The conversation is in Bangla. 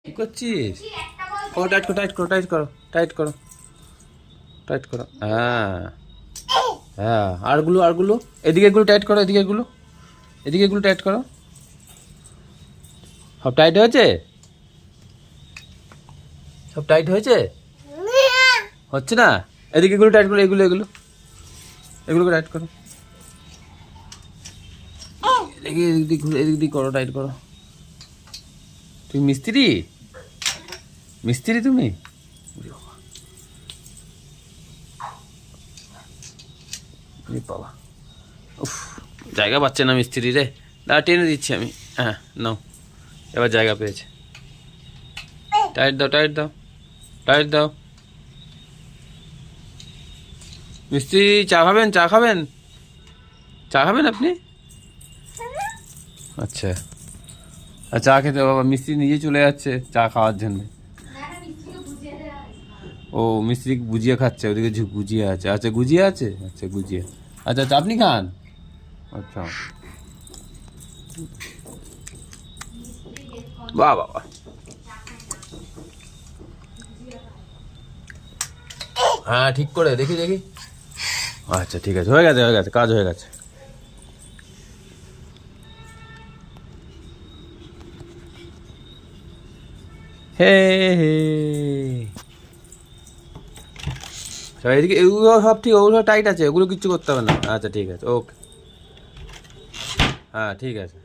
কি করছিস? ও টাইট করো, টাইট করো, টাইট করো, টাইট করো, টাইট করো। হ্যাঁ হ্যাঁ, আরগুলো আরগুলো এদিকে এগুলো টাইট করো, এদিকে এগুলো, এদিকে এগুলো টাইট করো। সব টাইট হয়েছে? সব টাইট হয়েছে? হচ্ছে না? এদিকে এগুলো টাইট করো, এগুলো এগুলো এগুলোকে টাইট করো। এদিকে এদিক ঘুরে, এদিক দিয়ে করো, টাইট করো। তুমি মিস্ত্রি? মিস্ত্রি তুমি? বাবা, উফ, জায়গা পাচ্ছে না মিস্ত্রি রে। দাঁড়া, টেনে দিচ্ছি আমি। হ্যাঁ নাও, এবার জায়গা পেয়েছে। টাইট দাও, টাইট দাও, টাইট দাও। মিস্ত্রি, চা খাবেন? চা খাবেন? চা খাবেন আপনি? আচ্ছা, আর চা খেতে বাবা মিস্ত্রি নিজে চলে যাচ্ছে চা খাওয়ার জন্য। ও মিস্ত্রি গুজিয়া খাচ্ছে, ওদিকে গুজিয়া আছে। আচ্ছা গুজিয়া আছে, আচ্ছা গুজিয়া। আচ্ছা আচ্ছা, আপনি খান? আচ্ছা, বাহ বাবা। হ্যাঁ ঠিক করে দেখি দেখি। আচ্ছা ঠিক আছে, হয়ে গেছে, হয়ে গেছে, কাজ হয়ে গেছে। হে হে, এদিকে এগুলো সব ঠিক, ওগুলো টাইট আছে, ওগুলো কিচ্ছু করতে হবে না। আচ্ছা ঠিক আছে, ওকে। হ্যাঁ ঠিক আছে।